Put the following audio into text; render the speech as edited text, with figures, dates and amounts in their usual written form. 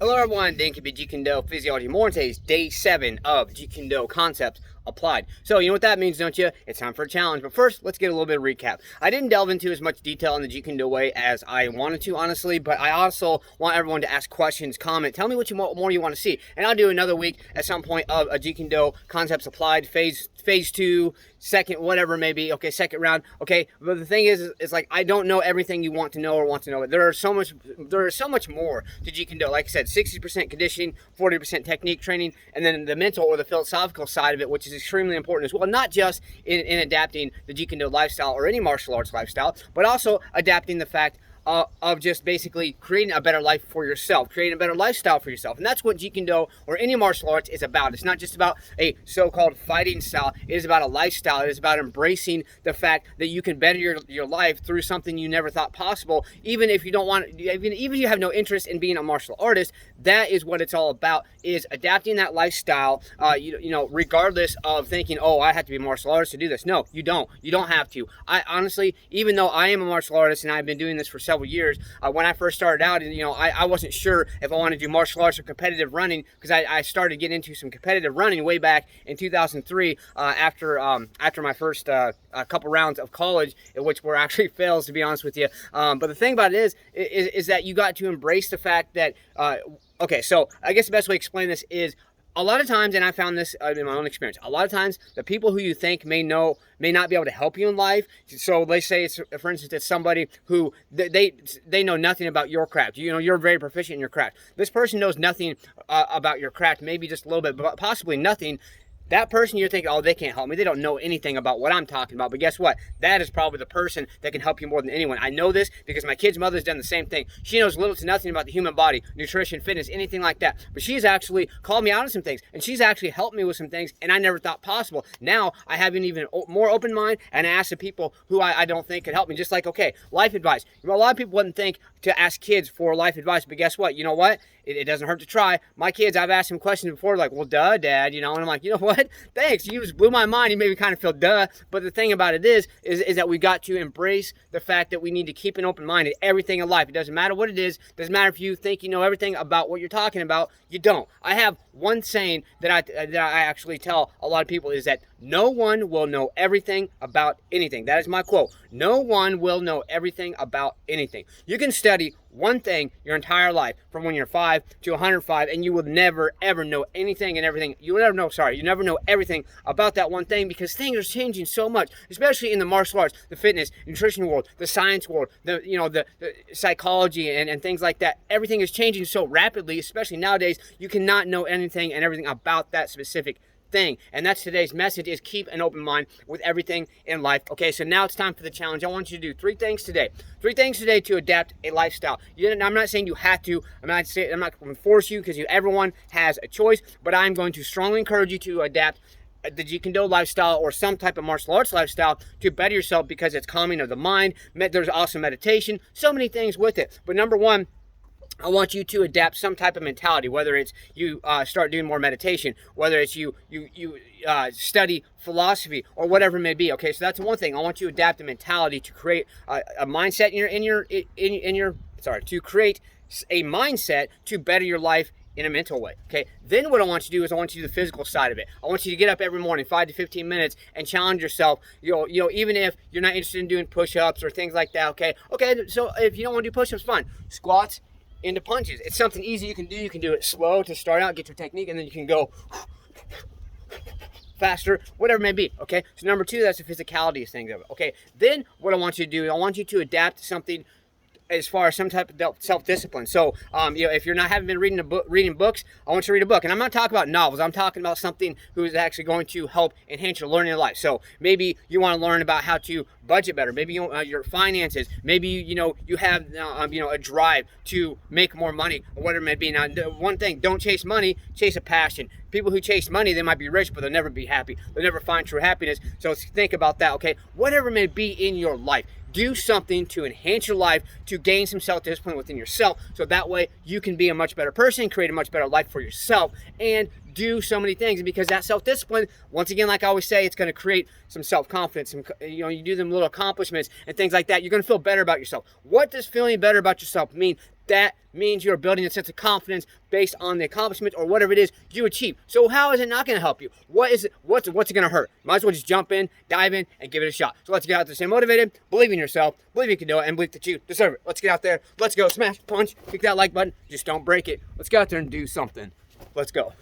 Hello everyone, Dan Kibbe, Jeet Kune Physiology. More on today's day 7 of Jeet Kune concepts applied. So you know what that means, don't you? It's time for a challenge. But first, let's get a little bit of recap. I didn't delve into as much detail in the Jeet Kune way as I wanted to, honestly, but I also want everyone to ask questions, comment, tell me what more you want to see. And I'll do another week at some point of a Jeet Kune concepts applied, phase 2, second, whatever it may be, okay, second round, okay. But the thing is like, I don't know everything you want to know or want to know. There is so much more to Jeet Kune. Like I said, 60% conditioning, 40% technique training, and then the mental or the philosophical side of it, which is extremely important as well, not just in adapting the Jeet Kune lifestyle or any martial arts lifestyle, but also adapting the fact of just basically creating a better life for yourself, creating a better lifestyle for yourself. And that's what Jeet Kune or any martial arts is about. It's not just about a so-called fighting style. It is about a lifestyle. It is about embracing the fact that you can better your life through something you never thought possible. Even if you don't want, even if you have no interest in being a martial artist, that is what it's all about, is adapting that lifestyle, you know, regardless of thinking, oh, I have to be a martial artist to do this. No, you don't. You don't have to. I honestly, even though I am a martial artist and I've been doing this for several years, when I first started out, you know, I wasn't sure if I wanted to do martial arts or competitive running, because I started getting into some competitive running way back in 2003 after my first couple rounds of college, which were actually fails, to be honest with you. But the thing about it is that you got to embrace the fact that okay, so I guess the best way to explain this is, a lot of times, and I found this in my own experience, a lot of times the people who you think may not be able to help you in life. So let's say it's, for instance, it's somebody who they know nothing about your craft. You know, you're very proficient in your craft. This person knows nothing about your craft, maybe just a little bit, but possibly nothing. That person, you're thinking, oh, they can't help me. They don't know anything about what I'm talking about. But guess what? That is probably the person that can help you more than anyone. I know this because my kid's mother's done the same thing. She knows little to nothing about the human body, nutrition, fitness, anything like that. But she's actually called me out on some things, and she's actually helped me with some things, and I never thought possible. Now, I have an even more open mind, and I ask the people who I don't think could help me. Just like, okay, life advice. You know, a lot of people wouldn't think to ask kids for life advice, but guess what? You know what? It doesn't hurt to try. My kids, I've asked them questions before, like, well, duh, Dad, you know, and I'm like, you know what? Thanks. You just blew my mind. You made me kind of feel duh. But the thing about it is that we got to embrace the fact that we need to keep an open mind in everything in life. It doesn't matter what it is. It doesn't matter if you think you know everything about what you're talking about. You don't. I have one saying that I actually tell a lot of people, is that no one will know everything about anything. That is my quote. No one will know everything about anything. You can study one thing your entire life, from when you're 5 to 105, and you will never ever know anything and everything. You never know everything about that one thing, because things are changing so much, especially in the martial arts, the fitness, nutrition world, the science world, the psychology and things like that. Everything is changing so rapidly, especially nowadays. You cannot know anything and everything about that specific thing. And that's today's message, is keep an open mind with everything in life. Okay, so now it's time for the challenge. I want you to do 3 things today. 3 things today to adapt a lifestyle. I'm not saying you have to. I'm not going to force you, because everyone has a choice, but I'm going to strongly encourage you to adapt the Jeet Kune lifestyle or some type of martial arts lifestyle to better yourself, because it's calming of the mind. There's also meditation, so many things with it. But number 1, I want you to adapt some type of mentality, whether it's you start doing more meditation, whether it's you study philosophy, or whatever it may be. Okay, so that's one thing. I want you to adapt the mentality to create a mindset to create a mindset to better your life in a mental way. Okay, then what I want you to do is I want you to do the physical side of it. I want you to get up every morning 5 to 15 minutes and challenge yourself. You know, even if you're not interested in doing push-ups or things like that. Okay, so if you don't want to do push-ups, fine. Squats into punches. It's something easy you can do. You can do it slow to start out, get your technique, and then you can go faster, whatever it may be. Okay, so number 2, that's the physicality thing of it. Okay, then what I want you to do, I want you to adapt something as far as some type of self-discipline. So, if you're haven't been reading books, I want you to read a book. And I'm not talking about novels. I'm talking about something who is actually going to help enhance your learning life. So maybe you want to learn about how to budget better. Maybe your finances. Maybe you have a drive to make more money, or whatever it may be. Now, one thing: don't chase money, chase a passion. People who chase money, they might be rich, but they'll never be happy. They'll never find true happiness. So think about that. Okay, whatever it may be in your life, do something to enhance your life, to gain some self-discipline within yourself, so that way you can be a much better person, create a much better life for yourself, and do so many things. And because that self-discipline, once again, like I always say, it's going to create some self-confidence. You do them little accomplishments and things like that. You're going to feel better about yourself. What does feeling better about yourself mean? that means you're building a sense of confidence based on the accomplishment or whatever it is you achieve. So how is it not going to help you? What's it going to hurt? Might as well just jump in, dive in, and give it a shot. So let's get out there, stay motivated, believe in yourself, believe you can do it, and believe that you deserve it. Let's get out there. Let's go. Smash, punch, kick that like button. Just don't break it. Let's get out there and do something. Let's go.